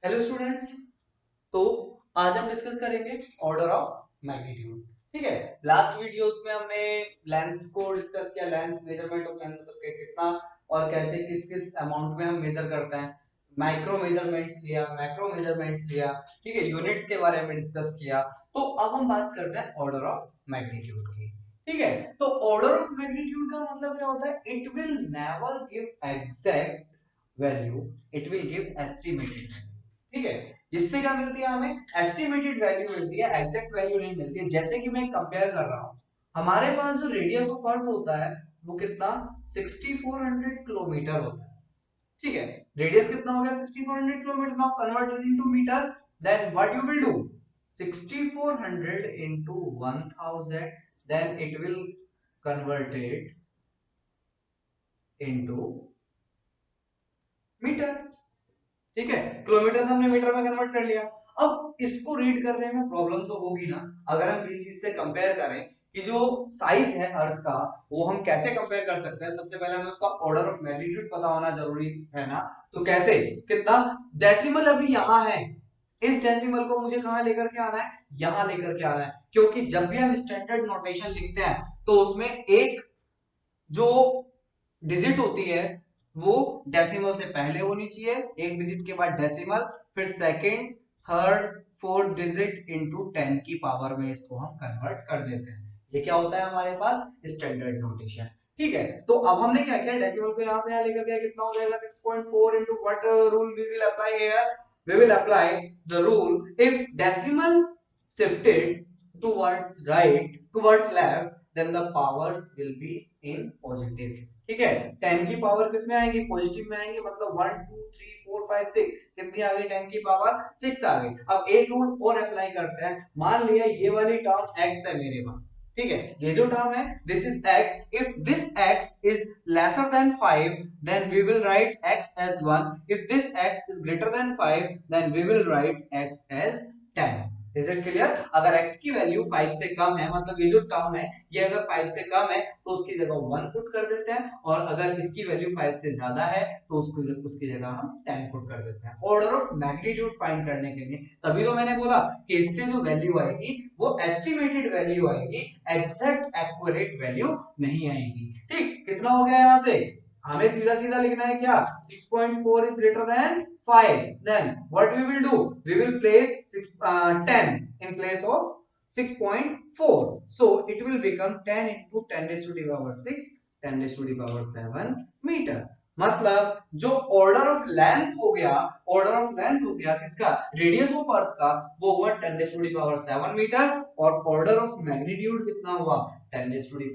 Hello students. तो आज हम डिस्कस करेंगे ऑर्डर ऑफ मैग्नीट्यूड। ठीक है। लास्ट वीडियोस में हमने लेंथ को डिस्कस किया, लेंथ मेजरमेंट ऑफ लेंथ कितना और कैसे किस किस अमाउंट में हम मेजर करते हैं। माइक्रो मेजरमेंट्स लिया, मैक्रो मेजरमेंट्स लिया। ठीक है, यूनिट्स के बारे में डिस्कस किया। तो अब हम बात करते हैं ऑर्डर ऑफ मैग्नीट्यूड की। ठीक है, तो ऑर्डर ऑफ मैग्नीट्यूड का मतलब क्या होता है? It will never give exact value, it will give estimated. ठीक है, इससे क्या मिलती है? हमें एस्टिमेटेड वैल्यू मिलती है, एग्जैक्ट वैल्यू नहीं मिलती है। जैसे कि मैं कंपेयर कर रहा हूं, हमारे पास जो रेडियस ऑफ अर्थ होता है वो कितना 6400 किलोमीटर होता है। ठीक है, रेडियस कितना हो गया 6400 kilometre. Now convert it into metre, then what you will do 6400 into 1000, then it will convert it into metre. ठीक है, किलोमीटर से हमने मीटर में कन्वर्ट कर लिया। अब इसको रीड करने में प्रॉब्लम तो होगी ना, अगर हम किसी चीज से कंपेयर करें कि जो साइज है अर्थ का वो हम कैसे कंपेयर कर सकते हैं। सबसे पहले हमें उसका ऑर्डर ऑफ मैग्नीट्यूड पता होना जरूरी है ना। तो कैसे, कितना डेसिमल अभी यहाँ है, इस डेसिमल को मुझे कहां लेकर के आना है? यहां लेकर के आना है, क्योंकि जब भी हम स्टैंडर्ड नोटेशन लिखते हैं तो उसमें एक जो डिजिट होती है वो डेसिमल से पहले होनी चाहिए, एक डिजिट के बाद डेसिमल, फिर second, third, fourth digit into 10 की पावर में इसको हम कन्वर्ट कर देते हैं। ये क्या होता है हमारे पास? Standard notation. ठीक है, तो अब हमने क्या किया, डेसिमल को यहां से यहां लेकर गया, कितना हो जाएगा 6.4 into what rule we will apply here? We will apply the rule if decimal shifted towards right, towards left, then the powers will be in positive। ठीक है, 10 की पावर किस में आएगी? पॉजिटिव में आएंगे, मतलब 1 2 3 4 5 6, कितनी आ गई? 10 की पावर 6 आ गई। अब एक रूल और अप्लाई करते हैं। मान लिया ये वाली टर्म x है मेरे पास। ठीक है, ये जो टर्म है this is x, if this x is lesser than 5 then we will write x as 1, if this x is greater than 5 then we will write x as 10। Is it clear? अगर x की value 5 से कम है, मतलब ये जो term है ये अगर 5 से कम है तो उसकी जगह 1 पुट कर देते हैं, और अगर इसकी वैल्यू 5 से ज्यादा है तो उसकी जगह हम 10 पुट कर देते हैं ऑर्डर ऑफ मैग्नीट्यूड फाइंड करने के लिए। तभी तो मैंने बोला कि इससे जो वैल्यू आएगी वो एस्टिमेटेड वैल्यू आएगी, एग्जैक्ट एक्यूरेट वैल्यू नहीं आएगी। ठीक, कितना हो गया यहां से? हमें सीधा सीधा लिखना है क्या? 6.4 is greater than 5, then what we will do, we will place 10 in place of 6.4, so it will become 10 into 10 raised to the power 6, 10 raised to the power 7 metre. मतलब जो ऑर्डर ऑफ लेंथ हो गया, order of length हो गया किसका? Radius of earth का, वो हुआ 10 raised to the power 7 metre, और ऑर्डर ऑफ मैग्नीट्यूड कितना हुआ? 10 raised to the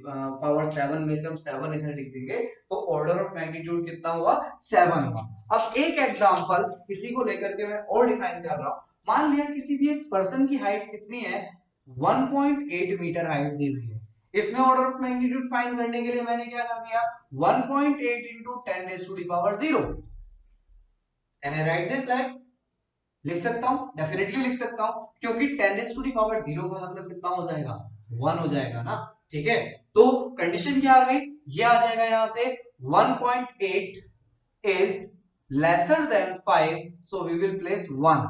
power 7 में से हम 7 इधर लिख देंगे तो ऑर्डर ऑफ मैग्नीट्यूड कितना हुआ? 7 हुआ। अब एक एग्जांपल इसी को लेकर के मैं और डिफाइन कर रहा हूं। मान लिया किसी भी एक पर्सन की हाइट कितनी है? 1.8 मीटर हाइट दी हुई है। इसमें ऑर्डर ऑफ मैग्नीट्यूड फाइंड करने के लिए मैंने क्या कर दिया? 1.8 into 10 raised to the power 0। Can I right this like? लिख सकता हूं, डेफिनेटली लिख सकता हूं, क्योंकि 10 raised to the power 0 का मतलब कितना हो जाएगा? 1 हो जाएगा ना। ठीक है, तो कंडीशन क्या आ गई? ये आ जाएगा यहां से 1.8 is lesser than 5, so we will place 1।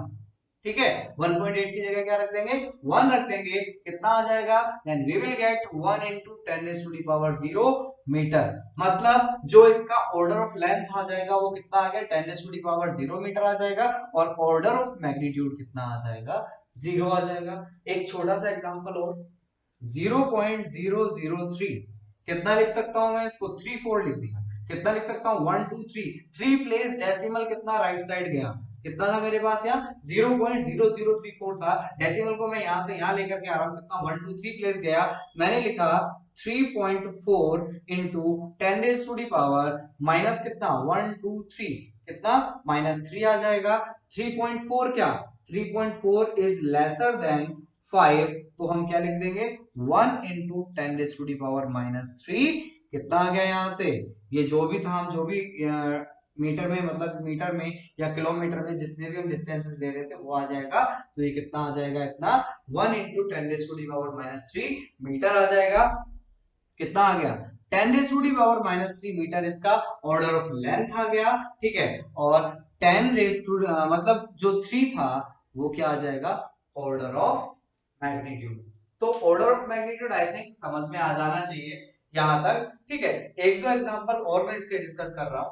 ठीक है, 1.8 की जगह क्या रख देंगे? 1 रख देंगे। कितना आ जाएगा? then we will get 1 into 10 raised to the power 0 metre. मतलब जो इसका ऑर्डर ऑफ लेंथ आ जाएगा वो कितना आ गया? 10 raised to the power 0 metre आ जाएगा, और ऑर्डर ऑफ मैग्नीट्यूड कितना आ जाएगा? 0 आ जाएगा। एक छोटा सा एग्जांपल और, 0.003 कितना लिख सकता हूं मैं इसको? 3 4 लिख दिया। कितना लिख सकता हूं? 1 2 3, 3 प्लेस डेसिमल कितना राइट साइड गया? कितना था मेरे पास यहाँ? 0.0034 था। डेसिमल को मैं यहां से यहां लेकर के आ रहा हूं, कितना 1 2 3 प्लेस गया। मैंने लिखा 3.4 into 10 raise to the power minus कितना 1 2 3, कितना -3 आ जाएगा। 3.4 क्या? 3.4 इज लेसर देन 5, तो हम क्या लिख देंगे? 1 into 10 raise to the power -3। कितना आ गया यहां से? ये जो भी था, हम जो भी मीटर में, मतलब मीटर में या किलोमीटर में जिसने भी हम डिस्टेंसेस ले रहे थे वो आ जाएगा। तो ये कितना आ जाएगा? इतना 1 into 10 raise to the power -3 metre आ जाएगा। कितना आ गया? 10 raise to the power -3 metre इसका ऑर्डर ऑफ लेंथ आ गया। ठीक है, और 10 रेज टू मतलब जो 3 था वो क्या आ जाएगा, ऑर्डर ऑफ मैग्नीट्यूड। तो order of magnitude I think समझ में आ जाना चाहिए यहां तक, ठीक है। एक दो एग्जांपल और मैं इसके डिस्कस कर रहा हूं।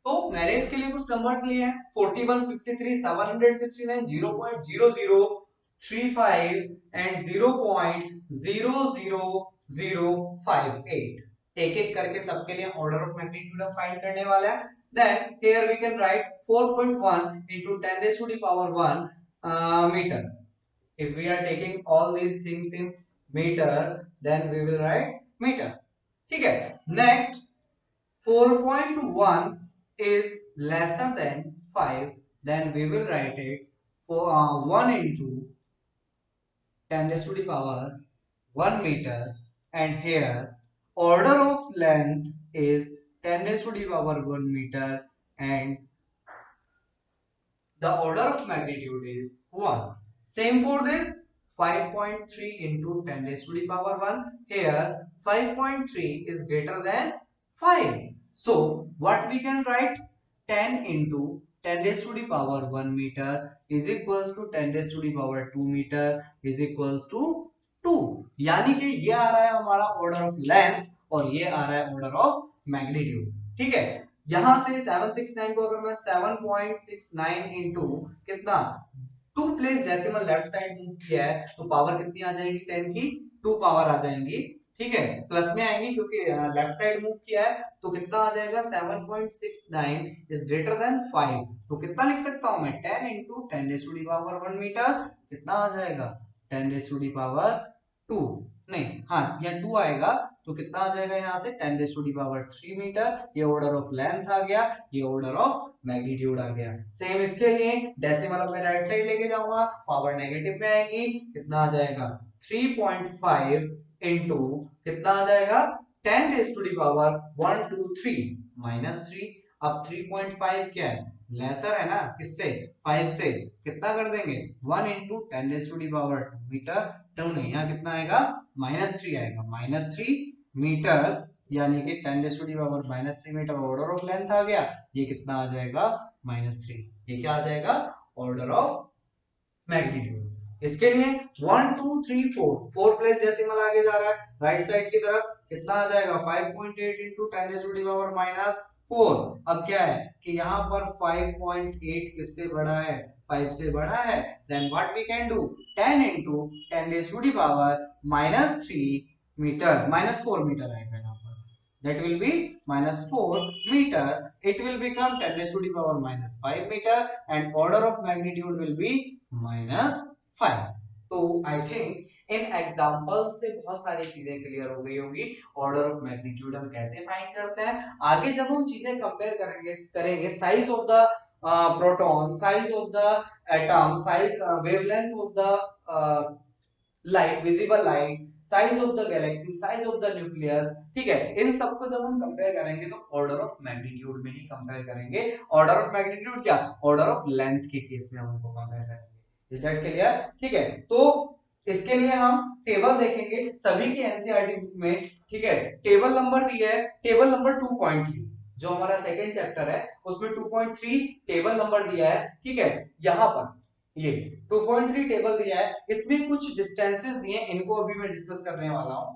तो मैंने इसके लिए कुछ नंबर्स लिए हैं 41, 53, 769, 0.0035 एंड 0.00058। एक एक करके सबके लिए ऑर्डर ऑफ मैग्नीट्यूड हम फाइंड करने वाले हैं। Then here we can write 4.1 into 10 raised to the power 1 meter. If we are taking all these things in meter, then we will write meter. ठीक है। Next 4.1 is lesser than 5, then we will write it for 1 into 10 raised to the power 1 meter, and here order of length is 10 raised to the power 1 meter, and the order of magnitude is 1. Same for this 5.3 into 10 raised to the power 1. Here 5.3 is greater than 5. So what we can write, 10 into 10 raised to the power 1 meter is equals to 10 raised to the power 2 meter is equals to 2. यानी कि ये आ रहा है हमारा order of length और ये आ रहा है ऑर्डर ऑफ मैग्नीट्यूड। ठीक है। यहां से 769 को अगर मैं 7.69 इंटू कितना 2 place decimal left side move किया है तो पावर कितनी आ जाएगी 10 की 2 पावर आ जाएंगी। ठीक है, प्लस में आएंगी क्योंकि लेफ्ट साइड मूव किया है तो कितना आ जाएगा 7.69 इज ग्रेटर देन 5। तो कितना लिख सकता हूं मैं 10 into 10 raise to the power 1 metre कितना आ जाएगा 10 रेज़ टू दी पावर 2, नहीं हाँ या 2 आएगा तो कितना आ जाएगा यहाँ से 10 raise to the power 3 metre. ये ऑर्डर ऑफ लेंथ आ गया, ये ऑर्डर ऑफ मैग्नीट्यूड आ गया। सेम इसके लिए डेसिमल अब मैं राइट साइड लेके जाऊंगा पावर नेगेटिव में आएगी कितना आ जाएगा 3.5 इंटू कितना आ जाएगा 10 raise to the power 1 2 3 minus 3। अब 3.5 क्या है लेसर है ना किससे 5 से, कितना कर देंगे 1 into 10 raise to the power 2 metre. Two नहीं यहाँ कितना आएगा -3 आएगा -3 मीटर, यानी कि 10 raise to the power -3 metre order of length आ गया। ये कितना आ जाएगा -3, ये क्या आ जाएगा ऑर्डर ऑफ मैग्नीट्यूड। इसके लिए 1 2 3 4 प्लेस डेसिमल आगे जा रहा है राइट साइड की तरफ कितना आ जाएगा 5.8 into 10 raise to the power -4। अब क्या है कि यहाँ पर 5.8 किससे बड़ा है 5 से बड़ा है, then what we can do 10 into 10 raise to the power -3 metre -4 metre आएगा यहाँ पर, that will be -4 meter. It will become 10 raised to the power -5 meter and order of magnitude will be -5। तो आई थिंक इन एग्जांपल से बहुत सारी चीजें clear हो गई होगी ऑर्डर ऑफ मैग्नीट्यूड हम कैसे फाइंड करते हैं। आगे जब हम चीजें कंपेयर करेंगे size of the proton, size of the atom, size wavelength of the light, visible light, size of the Galaxy, size of the nucleus, ठीक है, इन सबको जब हम कंपेयर करेंगे तो ऑर्डर ऑफ मैग्नीट्यूड में ही कंपेयर करेंगे। ऑर्डर ऑफ मैग्नीट्यूड क्या ऑर्डर ऑफ लेंथ के केस में हम उनको कंपेयर करेंगे। Is that clear? ठीक है, तो इसके लिए हम टेबल देखेंगे सभी की एनसीईआरटी बुक में। ठीक है, टेबल नंबर दिया है टेबल नंबर 2.3 जो हमारा सेकंड चैप्टर है उसमें 2.3 टेबल नंबर दिया है। ठीक है, यहां पर ये 2.3 टेबल दिया है, इसमें कुछ डिस्टेंसेस दिए हैं, इनको अभी मैं डिस्कस करने वाला हूं।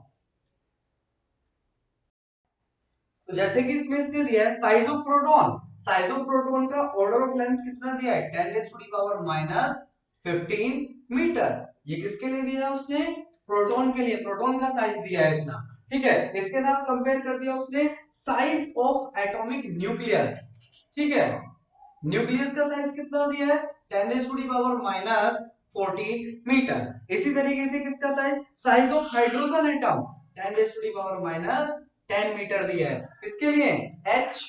तो जैसे कि इसमें इसने दिया है size of proton, size of proton का ऑर्डर ऑफ लेंथ कितना दिया है 10 raise to the power -15 metre. ये किसके लिए दिया है उसने प्रोटॉन के लिए, प्रोटॉन का साइज दिया है इतना। ठीक है, इसके साथ कंपेयर कर दिया उसने साइज ऑफ एटॉमिक न्यूक्लियस। ठीक है, न्यूक्लियस का साइज कितना दिया है 10 raise to the power -14 metre. इसी तरीके से किसका size size of hydrogen atom 10 raise to the power -10 metre दिया है, किसके लिए H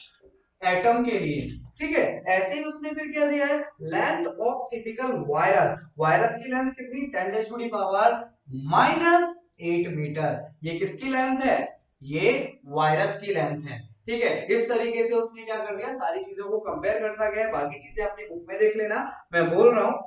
एटम के लिए। ठीक है, ऐसे ही उसने फिर क्या दिया है length of typical virus, virus की लेंथ कितनी 10 raise to the power -8 metre. ये किसकी लेंथ है ये वायरस की लेंथ है। ठीक है, इस तरीके से उसने क्या कर दिया सारी चीजों को कंपेयर करता गया, बाकी चीजें अपनी बुक में देख लेना मैं बोल रहा हूं।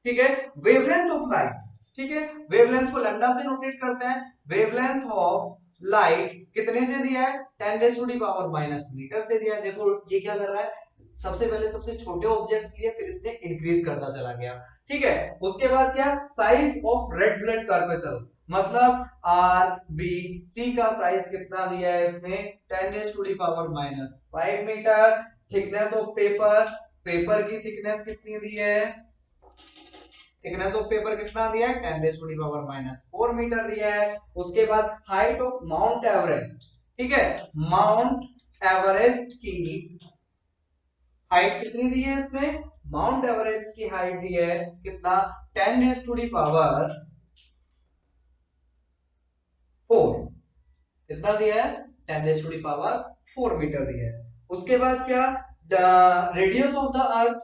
ठीक है, वेवलेंथ ऑफ लाइट, ठीक है वेवलेंथ को लैम्डा से नोटेट करते हैं। वेवलेंथ ऑफ लाइट कितने से दिया है 10 raise to the power minus metre से दिया है। देखो ये क्या कर रहा है सबसे पहले सबसे छोटे ऑब्जेक्ट्स लिए, फिर इसने इंक्रीज करता चला गया। ठीक है, उसके बाद क्या, size of red blood corpuscles, मतलब आर बी सी का साइज कितना दिया है इसने, 10⁻⁻5 metre. Thickness of paper, paper की थिकनेस कितनी दी है, थिकनेस ऑफ पेपर कितना दिया है, 10⁻⁻4 मीटर दिया है। उसके बाद हाइट ऑफ माउंट एवरेस्ट, ठीक है, माउंट एवरेस्ट की हाइट कितनी दी है इसमें, माउंट एवरेस्ट की हाइट दी है कितना, 10⁻⁴ कितना दिया है, 10⁻⁴ मीटर दिया है। उसके बाद क्या, radius of the earth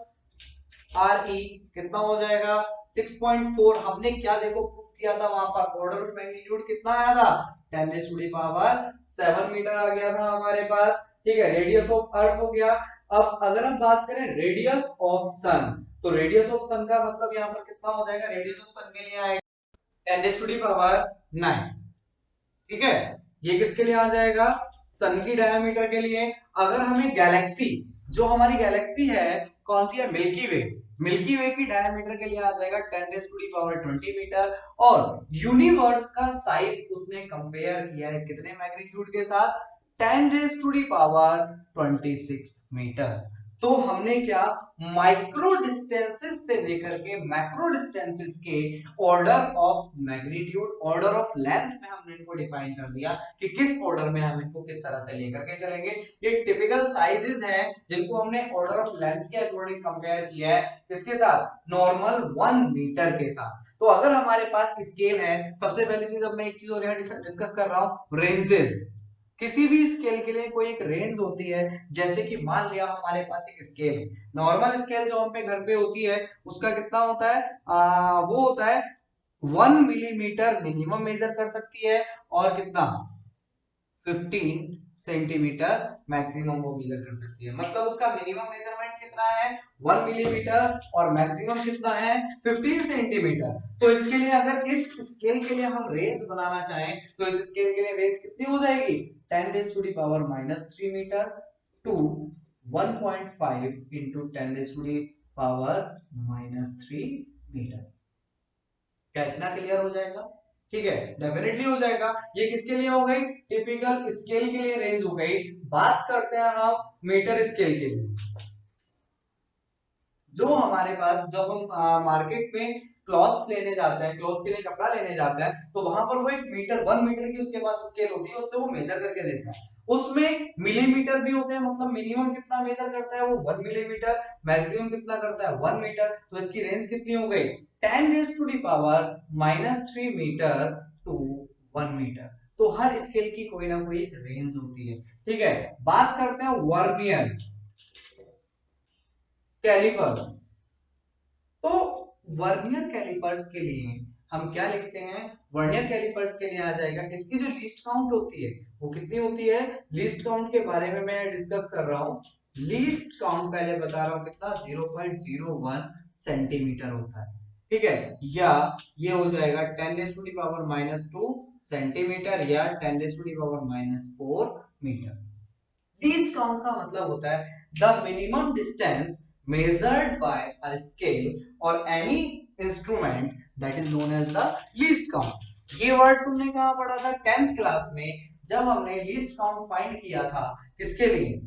R E कितना हो जाएगा, 6.4। हमने क्या देखो प्रूफ किया था वहां पर, ऑर्डर ऑफ मैग्नीट्यूड कितना आया था, 10⁻⁷ मीटर आ गया था हमारे पास। ठीक है, रेडियस ऑफ अर्थ हो गया। अब अगर हम बात करें रेडियस ऑफ सन, तो रेडियस ऑफ सन का मतलब यहाँ पर कितना हो जाएगा, रेडियस ऑफ सन के लिए आएगा 10⁻⁹। ठीक है, ये किसके लिए आ जाएगा, सन की डायमीटर के लिए। अगर हमें गैलेक्सी, जो हमारी गैलेक्सी है कौन सी है, मिल्की वे, मिल्की वे की डायमीटर के लिए आ जाएगा 10⁻20 मीटर। और यूनिवर्स का साइज उसने कंपेयर किया है कितने मैग्नीट्यूड के साथ, 10⁻26 मीटर। तो हमने क्या, माइक्रो डिस्टेंसेस से लेकर के मैक्रो डिस्टेंसेस के order of magnitude, order of length में हमने इनको डिफाइन कर दिया कि किस ऑर्डर में हम इनको किस तरह से लेकर के चलेंगे। ये टिपिकल साइजेस हैं जिनको हमने ऑर्डर ऑफ लेंथ के अकॉर्डिंग कंपेयर किया है, किसके साथ, नॉर्मल 1 मीटर के साथ। तो अगर हमारे पास स्केल है, सबसे पहली चीज, अब मैं एक चीज और यहाँ डिस्कस कर रहा हूं, रेंजेस। किसी भी स्केल के लिए कोई एक रेंज होती है, जैसे कि मान लिया हमारे पास एक स्केल है, नॉर्मल स्केल जो हम पे घर पे होती है उसका कितना होता है, वो होता है 1 मिलीमीटर मिनिमम मेजर कर सकती है, और कितना 15 सेंटीमीटर मैक्सिमम वो मेजर कर सकती है। मतलब उसका मिनिमम मेजरमेंट कितना है, 1 मिलीमीटर, और मैक्सिमम कितना है, 15 सेंटीमीटर। तो इसके लिए अगर इस स्केल के लिए हम रेंज बनाना चाहें, तो इस स्केल के लिए रेंज कितनी हो जाएगी, 10⁻³ मीटर टू 1.5 इंटू 10⁻³ मीटर। क्या इतना क्लियर हो जाएगा, ठीक है, डेफिनेटली हो जाएगा। ये किसके लिए हो गई, टिपिकल स्केल के लिए रेंज हो गई। बात करते हैं हम मीटर स्केल के लिए। जो हमारे पास, जब हम मार्केट में क्लॉथ्स लेने जाते हैं, क्लॉथ्स के लिए कपड़ा लेने जाते हैं, तो वहां पर वो एक मीटर 1 मीटर की उसके पास स्केल होती है, उससे वो मेजर करके देता है। उसमें मिलीमीटर भी होते हैं, मतलब मिनिमम कितना मेजर करता है वो 1 मिलीमीटर, मैक्सिमम कितना करता है 1 मीटर। तो इसकी रेंज कितनी हो गई, 10⁻³ मीटर टू 1 मीटर। तो हर स्केल की कोई ना कोई रेंज होती है। ठीक है, बात करते हैं वर्नियर कैलिपर्स। तो वर्नियर कैलिपर्स के लिए हम क्या लिखते हैं, वर्नियर कैलिपर्स के लिए आ जाएगा, इसकी जो लीस्ट काउंट होती है वो कितनी होती है, लीस्ट काउंट के बारे में मैं डिस्कस कर रहा हूं। लीस्ट काउंट पहले बता रहा हूं कितना, 0.01 सेंटीमीटर होता है। ठीक है, या ये हो जाएगा 10⁻⁻2 सेंटीमीटर, या 10⁻⁻4 मीटर। लीस्ट काउंट का मतलब होता है the minimum distance measured by a scale or any instrument that is known as the least count। ये वर्ड तुमने कहां पढ़ा था, 10th क्लास में, जब हमने लीस्ट काउंट फाइंड किया था, किसके लिए,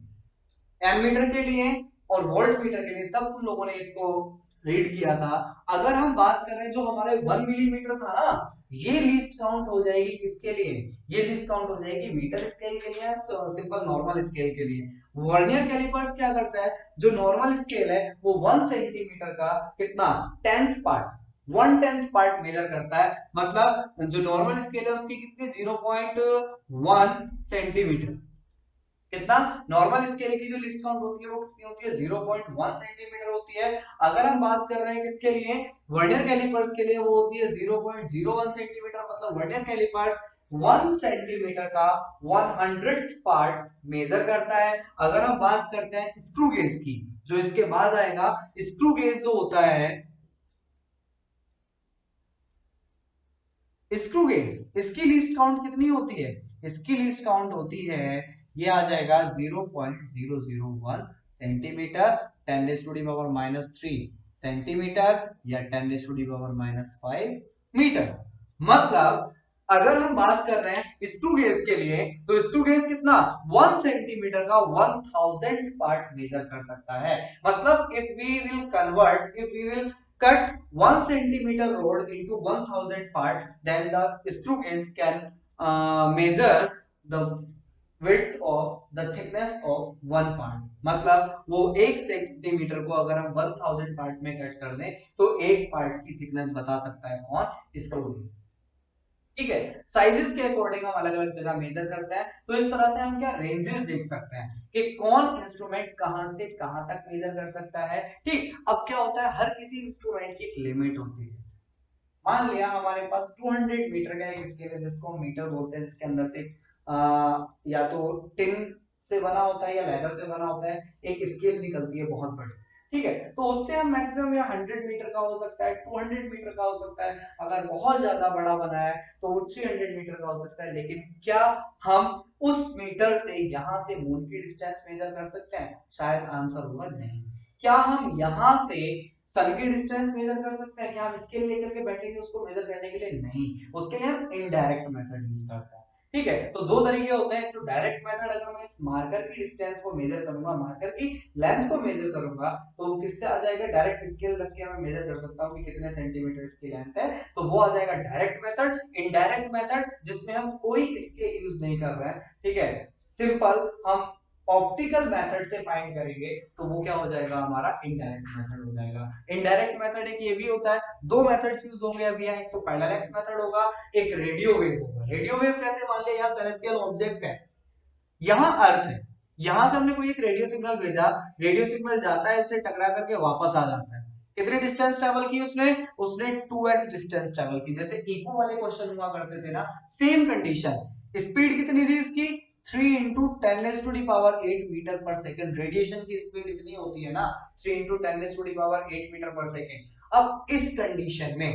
एमीटर के लिए और वोल्ट मीटर के लिए, तब तुम लोगों ने इसको रीड किया था। अगर हम बात कर रहे हैं जो हमारे 1 मिलीमीटर था ना, ये लीस्ट काउंट हो जाएगी किसके लिए, ये लिस्ट काउंट हो जाएगी मीटर स्केल के लिए, सिंपल नॉर्मल स्केल के लिए। वर्नियर कैलिपर्स क्या करता है, जो नॉर्मल स्केल है वो 1 सेंटीमीटर का कितना, 10th पार्ट, 1/10 पार्ट मेजर करता है। मतलब जो नॉर्मल स्केल है उसकी कितनी, 0.1 सेंटीमीटर। कितना, नॉर्मल स्केल की जो लिस्ट काउंट होती है वो कितनी होती है, 0.1 सेंटीमीटर होती है। अगर हम बात कर रहे हैं किसके लिए, वर्नियर कैलिपर्स के लिए, वो होती है 0.01 सेंटीमीटर। मतलब वर्नियर कैलिपर 1 सेंटीमीटर का 100th पार्ट मेजर करता है। अगर हम बात करते हैं स्क्रू गेज की, जो इसके बाद आएगा, स्क्रू गेज जो होता है, स्क्रू गेज, इसकी लीस्ट काउंट कितनी होती है, इसकी लीस्ट काउंट होती है, ये आ जाएगा 0.001 सेंटीमीटर 10⁻³ सेंटीमीटर या 10⁻⁵ मीटर। मतलब अगर हम बात कर रहे हैं स्क्रू गेज के लिए, तो स्क्रू गेज कितना 1 सेंटीमीटर का 1000 पार्ट मेजर कर सकता है। मतलब if we will cut 1 centimeter rod into 1000 part, then the screw gauge can measure the width of the thickness of one part। मतलब वो 1 सेंटीमीटर को अगर हम 1000 पार्ट में कट कर दें तो एक पार्ट की थिकनेस बता सकता है कौन, स्क्रू गेज। ठीक है, साइजेस के अकॉर्डिंग हम अलग अलग जगह मेजर करते हैं। तो इस तरह से हम क्या रेंजेस देख सकते हैं कि कौन इंस्ट्रूमेंट कहां से कहां तक मेजर कर सकता है। ठीक, अब क्या होता है, हर किसी इंस्ट्रूमेंट की एक लिमिट होती है। मान लिया हमारे पास 200 मीटर का एक स्केल है जिसको हम मीटर बोलते हैं, जिसके अंदर से या तो टिन से बना होता है या लेदर से बना होता है, एक स्केल निकलती है बहुत बड़ी। ठीक है, तो उससे हम मैक्सिमम या 100 मीटर का हो सकता है, 200 मीटर का हो सकता है, अगर बहुत ज्यादा बड़ा बना है तो वो 300 मीटर का हो सकता है। लेकिन क्या हम उस मीटर से यहां से मून की डिस्टेंस मेजर कर सकते हैं? शायद आंसर होगा नहीं। क्या हम यहां से सन की डिस्टेंस मेजर कर सकते हैं? क्या हम स्केल लेकर के बैठेंगे उसको मेजर करने के लिए? नहीं, उसके लिए हम इनडायरेक्ट मेथड यूज करते हैं। ठीक है, तो दो तरीके होते हैं। तो डायरेक्ट मेथड, अगर मैं इस मार्कर की डिस्टेंस को मेजर करूंगा, मार्कर की लेंथ को मेजर करूंगा, तो वो किससे आ जाएगा? डायरेक्ट स्केल रख के मैं मेजर कर सकता हूं कि कितने सेंटीमीटर इसकी लेंथ है, तो वो आ जाएगा डायरेक्ट मेथड। इनडायरेक्ट मेथड जिसमें हम कोई स्केल यूज नहीं कर रहे हैं, ठीक है, सिंपल हम ऑप्टिकल मेथड से फाइंड करेंगे, तो वो क्या हो जाएगा? हमारा इनडायरेक्ट मेथड हो जाएगा। इनडायरेक्ट मेथड एक ये भी होता है। दो मेथड्स यूज होंगे अभी यहाँ, एक तो पैरेलल मेथड होगा, एक रेडियो वेव होगा। रेडियो वेव कैसे? मान लिया यहाँ सेलेस्टियल ऑब्जेक्ट है, यहाँ अर्थ है, यहाँ से हमने कोई एक रेडियो सिग्नल भेजा, रेडियो सिग्नल जाता है, इससे टकरा करके वापस आ जाता है। कितनी डिस्टेंस ट्रेवल की उसने? उसने 2x डिस्टेंस ट्रेवल की। जैसे इको वाले क्वेश्चन हुआ करते थे ना, सेम कंडीशन। स्पीड कितनी थी इसकी? 3 into 10⁸ मीटर पर सेकंड। रेडिएशन की स्पीड इतनी होती है ना, 3 into 10⁸ मीटर पर सेकंड। अब इस कंडीशन में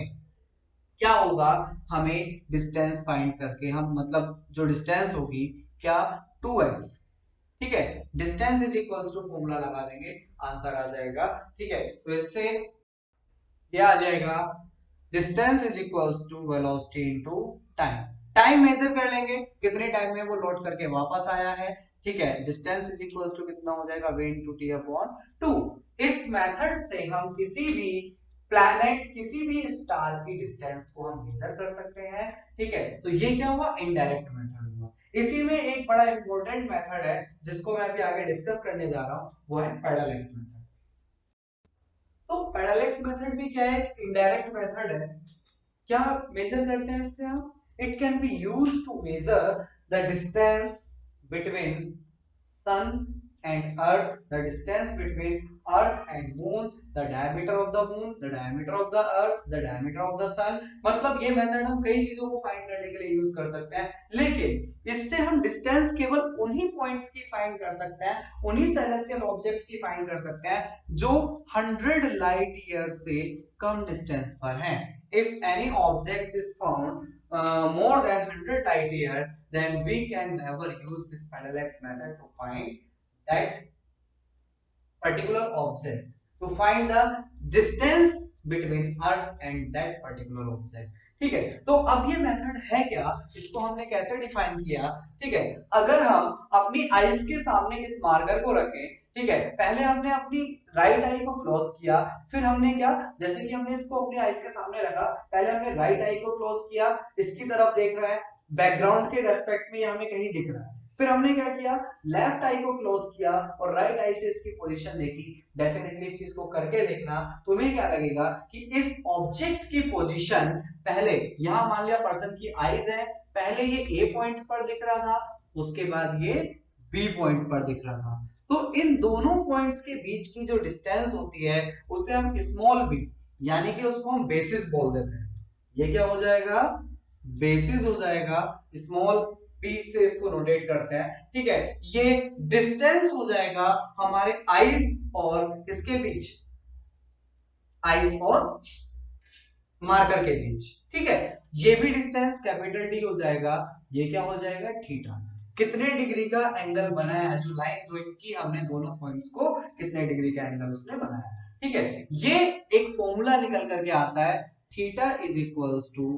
क्या होगा, हमें डिस्टेंस फाइंड करके हम, मतलब जो डिस्टेंस होगी क्या, 2x। ठीक है, distance is equals to formula लगा देंगे, आंसर आ जाएगा। ठीक है, तो इससे क्या आ जाएगा, distance is equals to velocity into time. Time measure कर लेंगे कितने टाइम में वो लौट करके वापस आया है। ठीक है, डिस्टेंस इज इक्वल्स टू कितना हो जाएगा, v into t upon 2। इस मेथड से हम किसी भी प्लैनेट, किसी भी स्टार की डिस्टेंस को हम मेजर कर सकते हैं। ठीक है, तो ये क्या हुआ, इनडायरेक्ट मेथड हुआ। इसी में एक बड़ा इंपॉर्टेंट मेथड है जिसको मैं अभी आगे डिस्कस करने जा रहा हूं, वो है पैरेलल मेथड। तो पैरेलल मेथड भी क्या है, इनडायरेक्ट मेथड है। क्या मेजर करते हैं इससे हम? It can be use to measure the distance between sun and earth, the distance between earth and moon, the diameter of the moon, the diameter of the earth, the diameter of the sun. मतलब ये method हम कई चीजों को find करने के लिए use कर सकते हैं, लेकिन इससे हम डिस्टेंस केवल उन्हीं पॉइंट्स की फाइंड कर सकते हैं, उन्हीं सेलेस्टियल ऑब्जेक्ट्स की फाइंड कर सकते हैं जो 100 लाइट ईयर से कम डिस्टेंस पर हैं। If any object is found more than 100 light year, then we can never use this parallax method to find that particular object, to find the distance between earth and that particular object। ठीक है, तो अब ये method है क्या, इसको हमने कैसे डिफाइन किया? ठीक है, अगर हम अपनी आईज के सामने इस मार्कर को रखें, ठीक है, पहले हमने अपनी राइट आई को क्लोज किया, फिर हमने क्या, जैसे कि हमने इसको अपनी आईज के सामने रखा, पहले हमने राइट आई को क्लोज किया, इसकी तरफ देख रहा है, बैकग्राउंड के रेस्पेक्ट में ये हमें कहीं दिख रहा है। फिर हमने क्या किया, लेफ्ट आई को क्लोज किया और राइट आई से इसकी पोजीशन देखी। डेफिनेटली इस चीज को करके देखना, तुम्हें क्या लगेगा कि इस ऑब्जेक्ट की पोजीशन, पहले यहां मान लिया पर्सन की आईज है, पहले ये ए पॉइंट पर दिख रहा था, उसके बाद ये बी पॉइंट पर दिख रहा था। तो इन दोनों पॉइंट्स के बीच की जो डिस्टेंस होती है उसे हम स्मॉल बी, यानी कि उसको हम बेसिस बोल देते हैं। ये क्या हो जाएगा, बेसिस हो जाएगा, स्मॉल बी से इसको नोटेट करते हैं। ठीक है, ये डिस्टेंस हो जाएगा हमारे आईज और इसके बीच, आईज और मार्कर के बीच। ठीक है, ये भी डिस्टेंस कैपिटल डी हो जाएगा, ये क्या हो जाएगा, थीटा। कितने डिग्री का एंगल बनाया है, जो लाइन ड्रॉइंग की हमने दोनों पॉइंट्स को, कितने डिग्री का एंगल उसने बनाया। ठीक है, ये एक फॉर्मूला निकल करके आता है, theta is equals to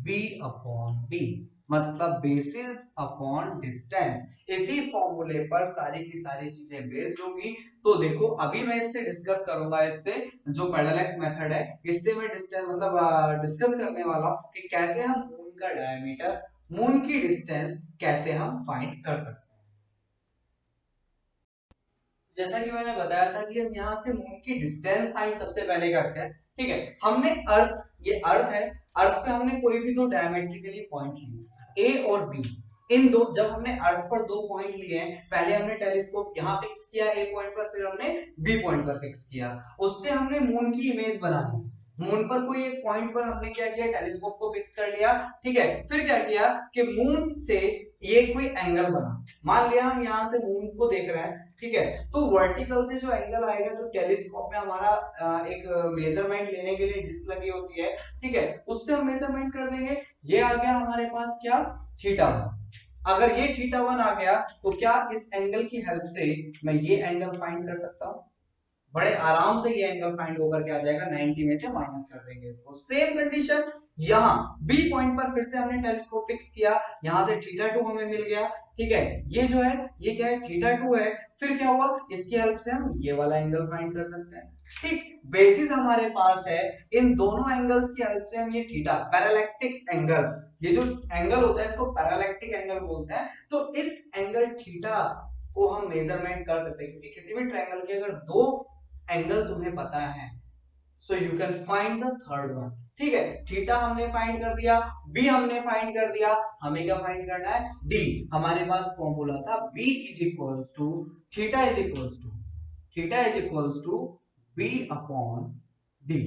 B upon D, मतलब बेसिस अपॉन डिस्टेंस। इसी फॉर्मूले पर सारी की सारी चीजें बेस्ड होगी। तो देखो अभी मैं इससे डिस्कस करूंगा, इससे जो पैरेलल मेथड है इससे मैं डिस्टेंस मतलब डिस्कस करने वाला हूं कि कैसे हम मून का डायमीटर, मून की डिस्टेंस कैसे हम फाइंड कर सकते हैं। जैसा कि मैंने बताया था कि हम यहाँ से मून की डिस्टेंस फाइंड सबसे पहले करते हैं। ठीक है, हमने अर्थ, ये अर्थ है, अर्थ पे हमने कोई भी दो डायमेट्रिकली पॉइंट लिए ए और बी। इन दो, जब हमने अर्थ पर दो पॉइंट लिए हैं, पहले हमने टेलीस्कोप यहाँ फिक्स किया ए पॉइंट पर, फिर हमने बी पॉइंट पर फिक्स किया, उससे हमने मून की इमेज बनानी। मून पर कोई एक पॉइंट पर हमने क्या किया, टेलीस्कोप को फिक्स कर लिया। ठीक है, फिर क्या किया कि मून से ये कोई एंगल बना, मान लिया हम यहाँ से मून को देख रहे हैं। ठीक है, तो वर्टिकल से जो एंगल आएगा, जो टेलीस्कोप में हमारा एक मेजरमेंट लेने के लिए डिस्क लगी होती है, ठीक है, उससे हम मेजरमेंट कर देंगे। ये आ गया हमारे पास क्या, थीटा वन। अगर ये थीटा वन आ गया तो क्या इस एंगल की हेल्प से मैं ये एंगल फाइंड कर सकता हूं, बड़े आराम से ये एंगल फाइंड होकर के आ जाएगा, 90 में से माइनस कर देंगे इसको। सेम कंडीशन यहाँ बी पॉइंट पर फिर से हमने टेलीस्कोप फिक्स किया, यहाँ से थीटा टू हमें मिल गया। ठीक है, ये जो है ये क्या है, थीटा टू है। फिर क्या हुआ, इसकी हेल्प से हम ये वाला एंगल फाइंड कर सकते हैं। ठीक, बेसिस हमारे पास है, इन दोनों एंगल्स की हेल्प से हम ये थीटा, पैरेलैक्टिक एंगल, ये जो एंगल होता है इसको पैरेलैक्टिक एंगल बोलते हैं। तो इस एंगल थीटा को हम मेजरमेंट कर सकते हैं, क्योंकि किसी भी ट्रायंगल के अगर दो एंगल तुम्हें पता है, so you can find the third one. ठीक है, थीटा हमने फाइंड कर दिया, बी हमने फाइंड कर दिया, हमें क्या फाइंड करना है, डी। हमारे पास फॉर्मूला था B is equals to, theta is equals to, theta is equals to B upon D,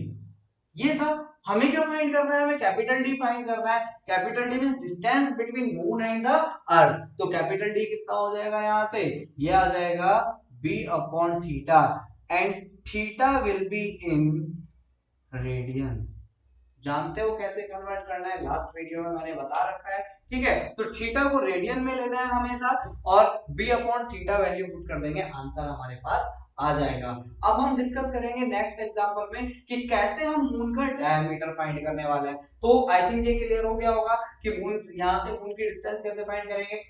ये था। हमें क्या फाइंड करना है, हमें कैपिटल डी फाइंड करना है। Capital D means distance between moon and the earth. तो कैपिटल डी कितना हो जाएगा, यहां से ये आ जाएगा B upon theta, and theta will be in radian. जानते हो कैसे कन्वर्ट करना है, लास्ट वीडियो में मैंने बता रखा है। ठीक है, तो थीटा को रेडियन में लेना है हमेशा, और B upon theta value put कर देंगे, आंसर हमारे पास आ जाएगा। अब हम डिस्कस करेंगे नेक्स्ट एग्जांपल में कि कैसे हम मून का डायमीटर फाइंड करने वाले हैं। तो आई थिंक ये क्लियर हो गया होगा कि मून, यहां से मून की डिस्टेंस कैसे फाइंड करेंगे।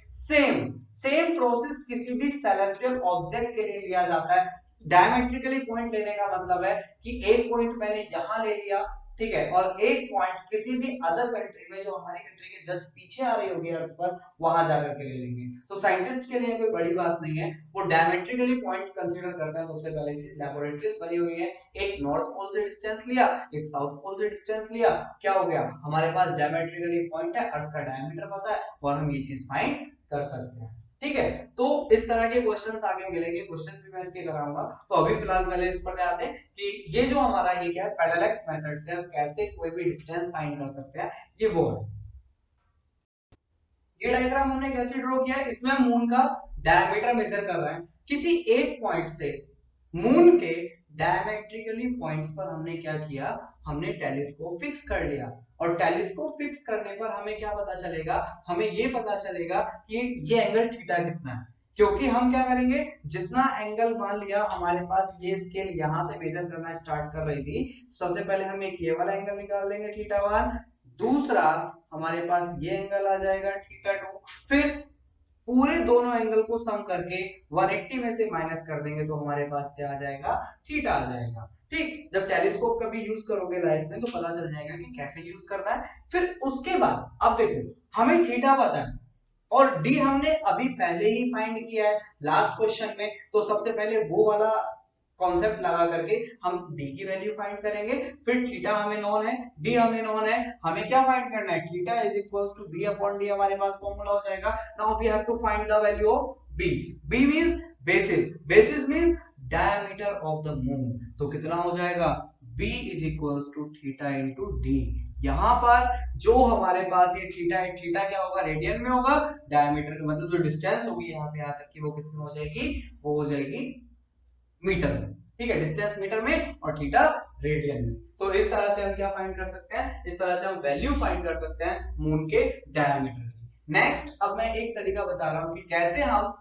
सेम प्रोसेस किसी भी सेलेस्टियल ऑब्जेक्ट के लिए लिया जाता है। डायमेट्रिकली पॉइंट लेने का मतलब है कि एक पॉइंट मैंने यहां ले लिया, ठीक है, और एक पॉइंट किसी भी अदर कंट्री में, जो हमारी कंट्री के जस्ट पीछे आ रही होगी अर्थ पर, वहां जाकर के ले लेंगे। तो साइंटिस्ट के लिए कोई बड़ी बात नहीं है, वो डायमेट्रिकली पॉइंट कंसीडर करता है। सबसे पहले चीज, लेबोरेटरीज बनी हुई है, एक नॉर्थ पोल से डिस्टेंस लिया, एक साउथ पोल से डिस्टेंस लिया, क्या हो गया, हमारे पास डायमेट्रिकली पॉइंट है, अर्थ का डायमीटर पता है, और हम ये चीज फाइंड कर सकते हैं। ठीक है, तो इस तरह के क्वेश्चंस आगे मिलेंगे, क्वेश्चन भी मैं इसके कराऊंगा। तो अभी फिलहाल पहले इस पर ध्यान दें कि ये जो हमारा ये क्या है, पैरेलल मेथड से हम कैसे कोई भी डिस्टेंस फाइंड कर सकते हैं, ये वो है। ये डायग्राम हमने कैसे ड्रॉ किया है, इसमें हम मून का डायमीटर मेजर कर रहे हैं किसी एक पॉइंट से। मून के डायमेट्रिकली पॉइंट्स पर हमने क्या किया, हमने टेलीस्कोप फिक्स कर लिया, और टेलीस्कोप फिक्स करने पर हमें क्या पता चलेगा, हमें ये पता चलेगा कि ये एंगल थीटा कितना है। क्योंकि हम क्या करेंगे, जितना एंगल, मान लिया हमारे पास ये स्केल यहां से मेजर करना स्टार्ट कर रही थी, सबसे पहले हम एक ये वाला एंगल निकाल लेंगे थीटा वन, दूसरा हमारे पास ये एंगल आ जाएगा थीटा टू, फिर पूरे दोनों एंगल को सम करके 180 में से माइनस कर देंगे, तो हमारे पास क्या आ जाएगा, थीटा आ जाएगा। ठीक, जब टेलीस्कोप कभी यूज करोगे लाइफ में तो पता चल जाएगा कि कैसे यूज करना है। फिर उसके बाद अब देखो हमें थीटा पता है, और डी हमने अभी पहले ही फाइंड किया है लास्ट क्वेश्चन में, तो सबसे पहले वो वाला कॉन्सेप्ट लगा करके हम डी की वैल्यू फाइंड करेंगे। फिर थीटा हमें नोन है, डी हमें नोन है, हमें क्या फाइंड करना है, theta is equals to B upon D, हमारे पास फॉर्मूला हो जाएगा। Now we have to find the value of B. B means basis, basis means diameter of the moon. तो कितना हो जाएगा, b is equals to theta into D. यहां पर जो हमारे पास ये थीटा है, थीटा क्या होगा, रेडियन में होगा, डायमीटर मतलब जो डिस्टेंस होगी यहां से यहां तक की, वो किसमें हो जाएगी, वो हो जाएगी मीटर में। ठीक है, डिस्टेंस मीटर में और थीटा रेडियन में। तो इस तरह से हम क्या फाइंड कर सकते हैं, इस तरह से हम वैल्यू फाइंड कर सकते हैं मून के डायमीटर की। नेक्स्ट अब मैं एक तरीका बता रहा हूं कि कैसे हम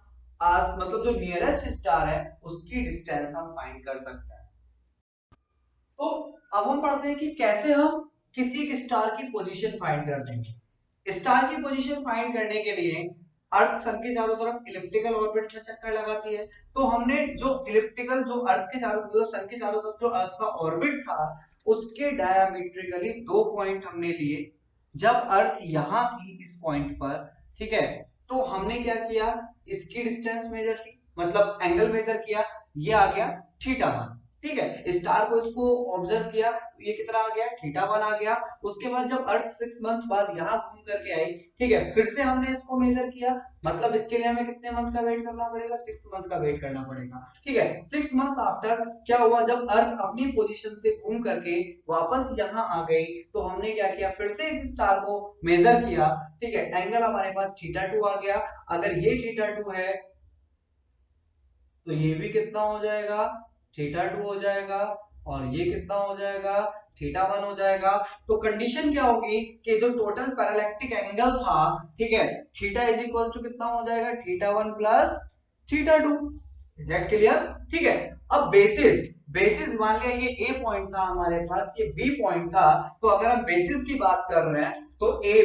आज मतलब जो नियरेस्ट स्टार है उसकी डिस्टेंस हम फाइंड कर सकते हैं। तो अब हम पढ़ते हैं कि कैसे हम किसी एक स्टार की पोजीशन फाइंड कर देंगे। स्टार की पोजीशन फाइंड करने के लिए अर्थ सन के चारों तरफ इलिप्टिकल ऑर्बिट में चक्कर लगाती है। तो हमने जो इलिप्टिकल जो अर्थ के चारों मतलब सन के चारों तरफ जो अर्थ का ऑर्बिट था उसके डायमीट्रिकली दो पॉइंट हमने लिए। जब अर्थ यहां थी इस पॉइंट पर, ठीक है, तो हमने क्या किया, इसकी डिस्टेंस मेजर की मतलब एंगल मेजर किया, ये आ गया थीटा 1। ठीक है, स्टार को इसको ऑब्जर्व किया तो ये कितना आ गया, थीटा 1 आ गया। उसके बाद जब अर्थ 6 मंथ बाद यहाँ घूम करके आई, ठीक है, फिर से हमने इसको मेजर किया, मतलब इसके लिए हमें कितने मंथ का वेट करना पड़ेगा, 6 मंथ का वेट करना पड़ेगा। ठीक है, 6 मंथ आफ्टर क्या हुआ, जब अर्थ अपनी पोजीशन से घूम करके वापस यहाँ आ गई तो हमने क्या किया, फिर से इस स्टार को मेजर किया। ठीक है, एंगल हमारे पास थीटा 2 आ गया। अगर ये थीटा 2 है तो ये भी कितना हो जाएगा, थीटा 2 हो जाएगा, और ये कितना हो जाएगा, थीटा 1 हो जाएगा। तो कंडीशन क्या होगी कि जो टोटल पैरालैक्टिक एंगल था, ठीक है, थीटा इज इक्वल टू कितना हो जाएगा, theta 1 plus theta 2। Is that clear? ठीक है, अब बेसिस बेसिस मान लिया ये ए पॉइंट था हमारे पास, ये बी पॉइंट था। तो अगर हम बेसिस की बात कर रहे हैं तो ए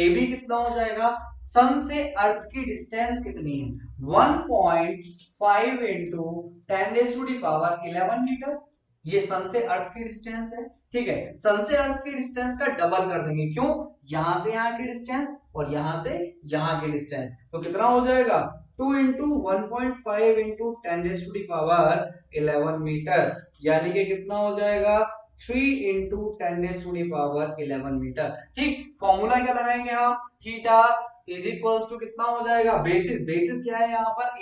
बी कितना हो जाएगा, सन से अर्थ की डिस्टेंस कितनी है, 1.5 इंटू 10⁻11 मीटर। ये सन से अर्थ की डिस्टेंस है। ठीक है, सन से अर्थ की डिस्टेंस का डबल कर देंगे, क्यों, यहां से यहां की डिस्टेंस और यहां से यहां की डिस्टेंस, तो कितना हो जाएगा, 2 इंटू 1.5 इंटू 10⁻11 मीटर, यानी कि कितना हो जाएगा, 3 इंटू 10⁻11 मीटर। ठीक, फॉर्मूला क्या लगाएंगे हम, थीटा इज इक्वल्स टू कितना हो जाएगा, बेसिस क्या है यहाँ पर,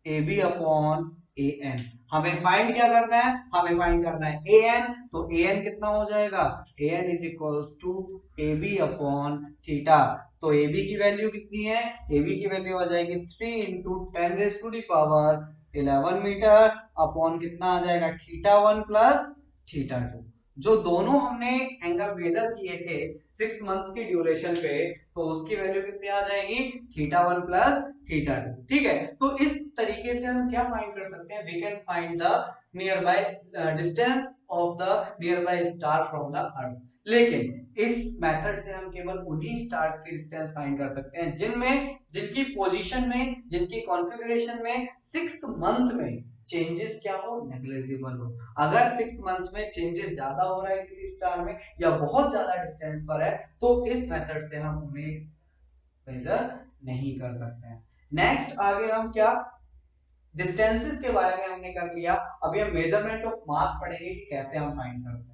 A B upon A N. हमें फाइंड क्या करना है, हमें फाइंड करना है ए एन। तो ए एन कितना हो जाएगा, A N is equals to A B upon theta. तो ए बी की वैल्यू कितनी है, ए बी की वैल्यू आ जाएगी 3 इंटू 10⁻11 मीटर अपॉन कितना आ जाएगा, थीटा 1 प्लस थीटा 2। जो दोनों हमने एंगल मेजर किए थे 6 मंथ की ड्यूरेशन पे, तो उसकी वैल्यू कितनी आ जाएगी, थीटा 1 प्लस थीटा 2। ठीक है, तो इस तरीके से हम क्या फाइंड कर सकते हैं, we can find the nearby distance of the nearby star from the earth. लेकिन इस मेथड से हम केवल उन्हीं स्टार्स की डिस्टेंस फाइंड कर सकते हैं जिनकी पोजीशन में, जिनकी कॉन्फ़िगरेशन में 6 मंथ में चेंजेस क्या हो, नेग्लिजिबल हो। अगर 6 मंथ में चेंजेस ज्यादा हो रहा है किसी स्टार में या बहुत ज्यादा डिस्टेंस पर है, तो इस मेथड से हम उन्हें मेजर नहीं कर सकते हैं। नेक्स्ट आगे हम क्या, डिस्टेंसेस के बारे में हमने कर लिया। अभी हम मेजरमेंट ऑफ मास पढ़ेंगे कि कैसे हम फाइंड करते हैं।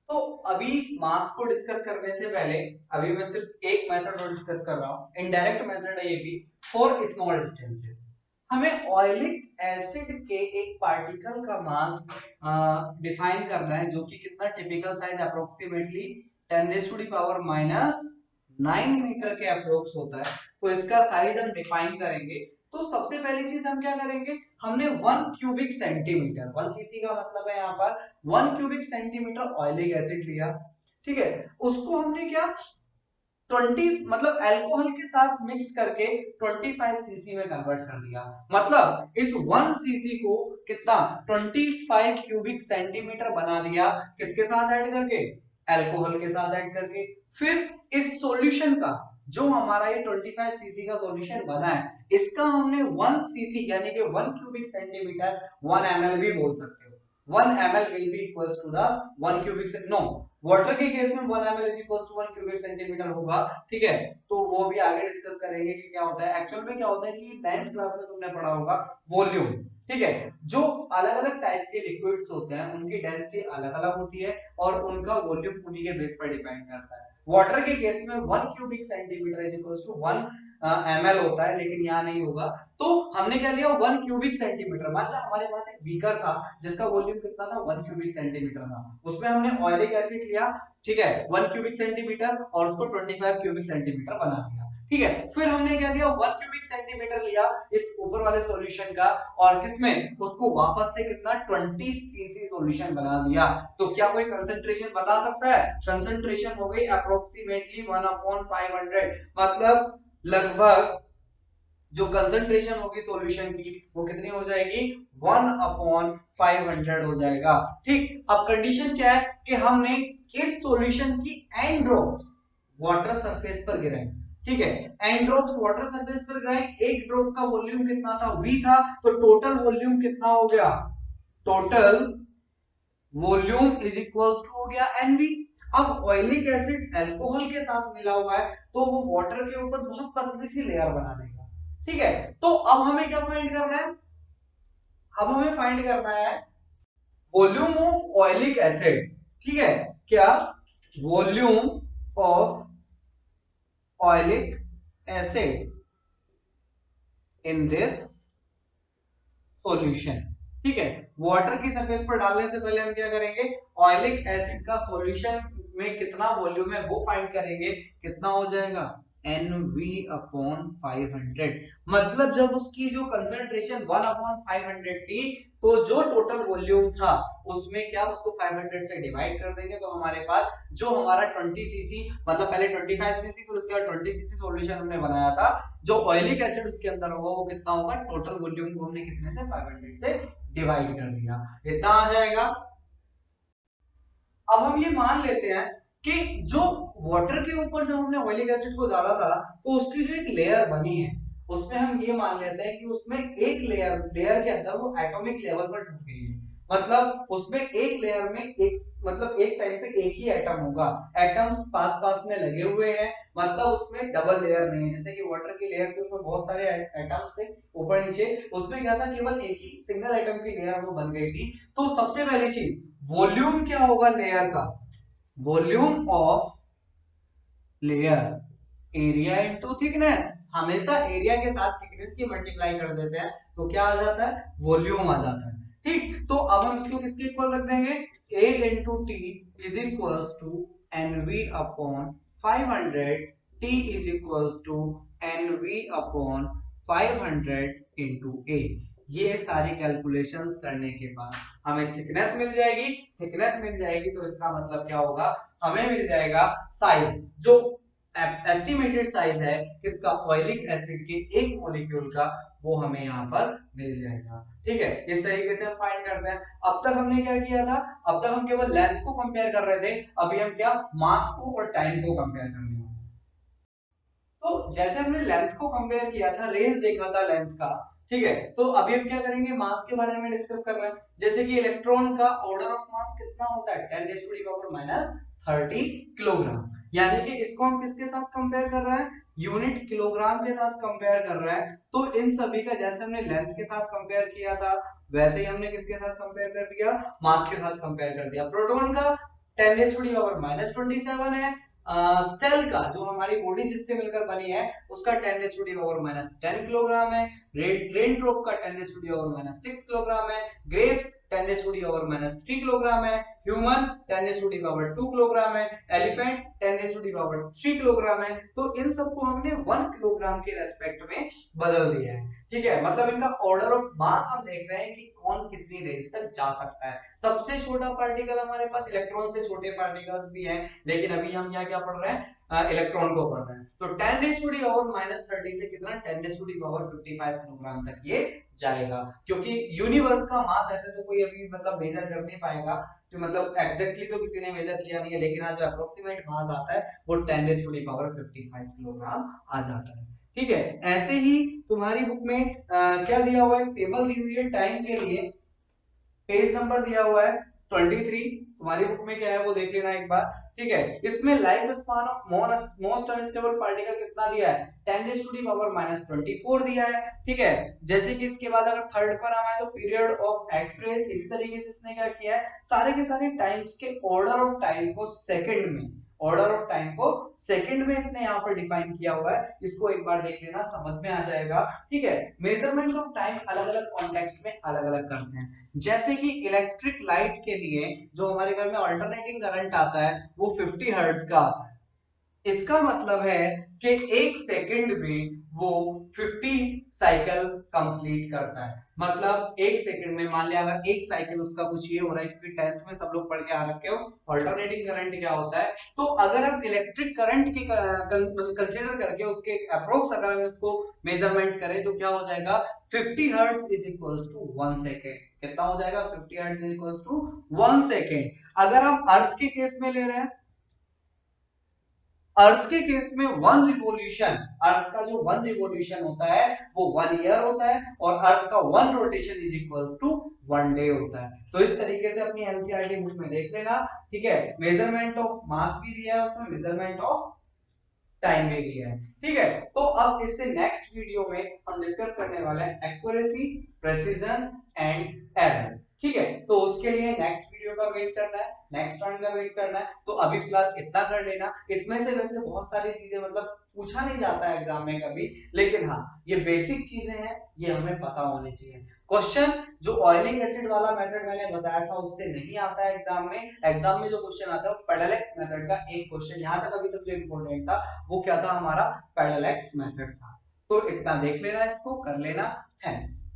तो अभी मास को डिस्कस करने से पहले अभी मैं सिर्फ एक मेथड और डिस्कस कर रहा हूं, इनडायरेक्ट मेथड है ये भी, फॉर स्मॉल डिस्टेंसेस। हमें ऑयलिक एसिड के एक पार्टिकल का मास डिफाइन करना है, जो कि कितना, टिपिकल साइज अप्रोक्सीमेटली 10⁻⁻⁹ मीटर के अप्रोक्स होता है। तो इसका साइज हम डिफाइन करेंगे। तो सबसे पहली चीज हम क्या करेंगे, हमने 1 क्यूबिक सेंटीमीटर, 1 सीसी का मतलब है यहाँ पर 1 क्यूबिक सेंटीमीटर ऑयलिक एसिड लिया। ठीक है, उसको हमने क्या 20 मतलब अल्कोहल के साथ मिक्स करके 25 सीसी में कन्वर्ट कर दिया। मतलब इस 1 सीसी को कितना 25 क्यूबिक सेंटीमीटर बना दिया, किसके साथ ऐड करके, अल्कोहल के साथ ऐड करके। फिर इस सॉल्यूशन का जो हमारा ये 25 सीसी का सॉल्यूशन बना है, इसका हमने 1 सीसी यानी कि 1 क्यूबिक सेंटीमीटर 1 ml भी बोल सकते हो। 1 ml will be equals to the 1 cubic no, water के केस में 1 ml is equals to 1 cubic centimetre होगा। ठीक है, तो वो भी आगे डिस्कस करेंगे कि क्या होता है एक्चुअल में, क्या होता है कि 9th क्लास में तुमने पढ़ा होगा वॉल्यूम। ठीक है, जो अलग अलग टाइप के लिक्विड्स होते हैं उनकी डेंसिटी अलग अलग होती है और उनका वॉल्यूम उन्हीं के बेस पर डिपेंड करता है। वाटर के केस में 1 cubic centimetre is equal to 1 ml होता है, लेकिन यहाँ नहीं होगा। तो हमने क्या लिया 1 क्यूबिक सेंटीमीटर। मान लिया हमारे पास एक बीकर था जिसका वॉल्यूम कितना था, 1 क्यूबिक सेंटीमीटर था, उसमें हमने ऑयलिक एसिड लिया। ठीक है, 1 क्यूबिक सेंटीमीटर और उसको 25 क्यूबिक सेंटीमीटर बना दिया। ठीक है, फिर हमने क्या लिया 1 क्यूबिक सेंटीमीटर लिया इस ऊपर वाले सॉल्यूशन का, और किसमें उसको वापस से कितना 20 सीसी सॉल्यूशन बना दिया। तो क्या कोई कंसंट्रेशन बता सकता है? कंसंट्रेशन हो गई अप्रोक्सीमेटली 1/500, मतलब लगभग जो कंसंट्रेशन होगी सॉल्यूशन की वो कितनी हो जाएगी 1/500 हो जाएगा। ठीक, अब कंडीशन क्या है कि हमने इस सॉल्यूशन की एन ड्रॉप्स वाटर सरफेस पर गिराए। ठीक है, एन ड्रॉप्स वाटर सरफेस पर गिराए, एक ड्रॉप का वॉल्यूम कितना था V था, तो टोटल वॉल्यूम कितना हो गया, total volume is equals to हो गया NV। अब ऑयलिक एसिड अल्कोहल के साथ मिला हुआ है तो वो वाटर के ऊपर बहुत पतली सी लेयर बना देगा। ठीक है, तो अब हमें क्या फाइंड करना है, अब हमें फाइंड करना है वॉल्यूम ऑफ ऑयलिक एसिड। ठीक है, क्या volume of oleic acid in this solution. ठीक है, वाटर की सरफेस पर डालने से पहले हम क्या करेंगे, ऑयलिक एसिड का सॉल्यूशन में कितना वॉल्यूम है वो फाइंड करेंगे, कितना हो जाएगा NV/500। मतलब जब उसकी जो कंसंट्रेशन 1/500 थी तो जो टोटल वॉल्यूम था उसमें क्या उसको 500 से डिवाइड कर देंगे तो हमारे पास जो हमारा 20 सीसी, मतलब पहले 25 सीसी फिर उसके बाद 20 सीसी सॉल्यूशन हमने बनाया था, जो ऑयलिक एसिड उसके अंदर होगा वो कितना होगा, टोटल वॉल्यूम को हमने कितने से 500 से डिवाइड कर दिया, इतना आ जाएगा। अब हम ये मान लेते हैं कि जो वाटर के ऊपर जब हमने ऑयलिक एसिड को डाला था तो उसकी जो एक लेयर बनी है उसमें हम ये मान लेते हैं कि उसमें एक लेयर के अंदर वो एटॉमिक लेवल पर टूट गई है। मतलब उसमें एक लेयर में एक, मतलब एक टाइम पे एक ही एटम होगा, एटम्स पास पास में लगे हुए हैं, मतलब उसमें डबल लेयर नहीं है। जैसे कि वाटर की लेयर थी उसमें बहुत सारे एटम्स थे ऊपर नीचे, उसमें क्या था केवल एक ही सिंगल एटम की लेयर वो बन गई थी। तो सबसे पहली चीज वॉल्यूम क्या होगा लेयर का, volume of layer area into thickness, हमेशा एरिया के साथ थिकनेस की मल्टीप्लाई कर देते हैं तो क्या आ जाता है, वॉल्यूम आ जाता है। ठीक, तो अब हम इसको किसके इक्वल रख देंगे, A into T is equals to NV upon 500, T is equals to NV upon 500 into A। ये सारी कैलकुलेशंस करने के बाद हमें थिकनेस मिल जाएगी, थिकनेस मिल जाएगी तो इसका मतलब क्या होगा, हमें मिल जाएगा साइज, जो एस्टिमेटेड साइज है किसका, ऑयलिक एसिड के एक मॉलिक्यूल का, वो हमें यहाँ पर मिल जाएगा। ठीक है, इस तरीके से हम फाइंड करते हैं। अब तक हमने क्या किया था, अब तक हम केवल लेंथ को कंपेयर कर रहे थे, अभी हम क्या मास को और टाइम को कंपेयर करने वाले हैं। तो जैसे हमने लेंथ को कंपेयर किया था, रेंज देखा था लेंथ का, ठीक है, तो अभी हम क्या करेंगे, मास के बारे में डिस्कस कर रहे हैं। जैसे कि इलेक्ट्रॉन का ऑर्डर ऑफ मास कितना होता है 10⁻⁻³ किलोग्राम, यानी कि इसको हम किसके साथ कंपेयर कर रहे हैं, यूनिट किलोग्राम के साथ कंपेयर कर रहे हैं। तो इन सभी का जैसे हमने लेंथ के साथ कंपेयर किया था वैसे ही हमने किसके साथ कंपेयर कर दिया, मास के साथ कंपेयर कर दिया। प्रोटॉन का 10⁻⁻27 है, सेल का जो हमारी बॉडी जिससे मिलकर बनी है उसका 10⁻⁻10 किलोग्राम है, रेन ड्रॉप का 10⁻⁻6 किलोग्राम है, ग्रेप्स 10⁻⁻3 किलोग्राम है, ह्यूमन 10⁻2 किलोग्राम है, एलिफेंट 10⁻3 किलोग्राम है। तो इन सबको हमने 1 किलोग्राम के रेस्पेक्ट में बदल दिया है। ठीक है, मतलब इनका ऑर्डर ऑफ मास हम देख रहे हैं कि कौन कितनी रेंज तक जा सकता है। सबसे छोटा पार्टिकल हमारे पास इलेक्ट्रॉन से छोटे पार्टिकल्स भी हैं, लेकिन अभी हम क्या क्या पढ़ रहे हैं, इलेक्ट्रॉन को पढ़ रहे हैं। तो 10⁻⁻30 से कितना 10⁻55 किलोग्राम तक ये जाएगा, क्योंकि यूनिवर्स का मास ऐसे तो कोई अभी मतलब मेजर कर नहीं पाएगा, तो मतलब एग्जैक्टली तो किसी ने मेजर किया नहीं है, लेकिन आज जो अप्रोक्सीमेट मास आता है वो 10⁻55 किलोग्राम आ जाता है। ठीक है, ऐसे ही तुम्हारी बुक में क्या दिया हुआ है, टेबल दी हुई है टाइम के लिए, पेज नंबर दिया हुआ है 23, तुम्हारी बुक में क्या है वो देख लेना एक बार। ठीक है, इसमें life span of most unstable particle कितना दिया है 10⁻⁻24 दिया है। ठीक है, जैसे कि इसके बाद अगर थर्ड पर आना है तो पीरियड ऑफ एक्स रेज, इस तरीके से इसने क्या किया है, सारे के सारे टाइम्स के ऑर्डर ऑफ टाइम को सेकंड में, ऑर्डर ऑफ टाइम को सेकंड में इसने यहाँ पर डिफाइन किया हुआ है, इसको एक बार देख लेना समझ में आ जाएगा। ठीक है, मेजरमेंट ऑफ टाइम अलग अलग कॉन्टेक्स्ट में अलग अलग करते हैं। जैसे कि इलेक्ट्रिक लाइट के लिए जो हमारे घर में अल्टरनेटिंग करंट आता है वो 50 हर्ट्ज का आता है। इसका मतलब है कि एक सेकंड में वो 50 साइकिल कंप्लीट करता है। मतलब एक सेकंड में, मान लिया अगर एक साइकिल उसका कुछ ये हो रहा है, क्योंकि 10th में सब लोग पढ़ के आ रखे हो अल्टरनेटिंग करंट क्या होता है, तो अगर हम इलेक्ट्रिक करंट के कंसीडर करके उसके अप्रोक्स अगर हम इसको मेजरमेंट करें तो क्या हो जाएगा, 50 hertz is equals to 1 second. कितना हो जाएगा, 50 hertz is equals to 1 second. अगर हम अर्थ के केस में ले रहे हैं, अर्थ के केस में वन रिवोल्यूशन, अर्थ का जो वन रिवोल्यूशन होता है वो 1 ईयर होता है, और अर्थ का one rotation is equals to 1 day होता है। तो इस तरीके से अपनी एनसीईआरटी बुक में देख लेना, ठीक है। मेजरमेंट ऑफ मास भी दिया है उसमें, मेजरमेंट ऑफ टाइम भी दिया है, ठीक है। तो अब इससे नेक्स्ट वीडियो में हम डिस्कस करने वाले हैं एक्यूरेसी, प्रेसिजन एंड एरर्स, ठीक है। तो उसके लिए नेक्स्ट वीडियो का वेट करना है, नेक्स्ट रन का वेट करना है। तो अभी फिलहाल इतना कर लेना। इसमें से वैसे बहुत सारी चीजें मतलब पूछा नहीं जाता है एग्जाम में कभी, लेकिन हाँ ये बेसिक चीजें हैं, ये हमें पता होनी चाहिए। क्वेश्चन जो ऑयलिंग एसिड वाला मेथड मैंने बताया था उससे नहीं आता है एग्जाम में। एग्जाम में जो क्वेश्चन आता है वो पैरेलल मेथड का एक क्वेश्चन, यहां तक अभी तक जो इंपॉर्टेंट था वो क्या था, हमारा पैरेलल मेथड था। तो इतना देख लेना, इसको कर लेना। थैंक्स।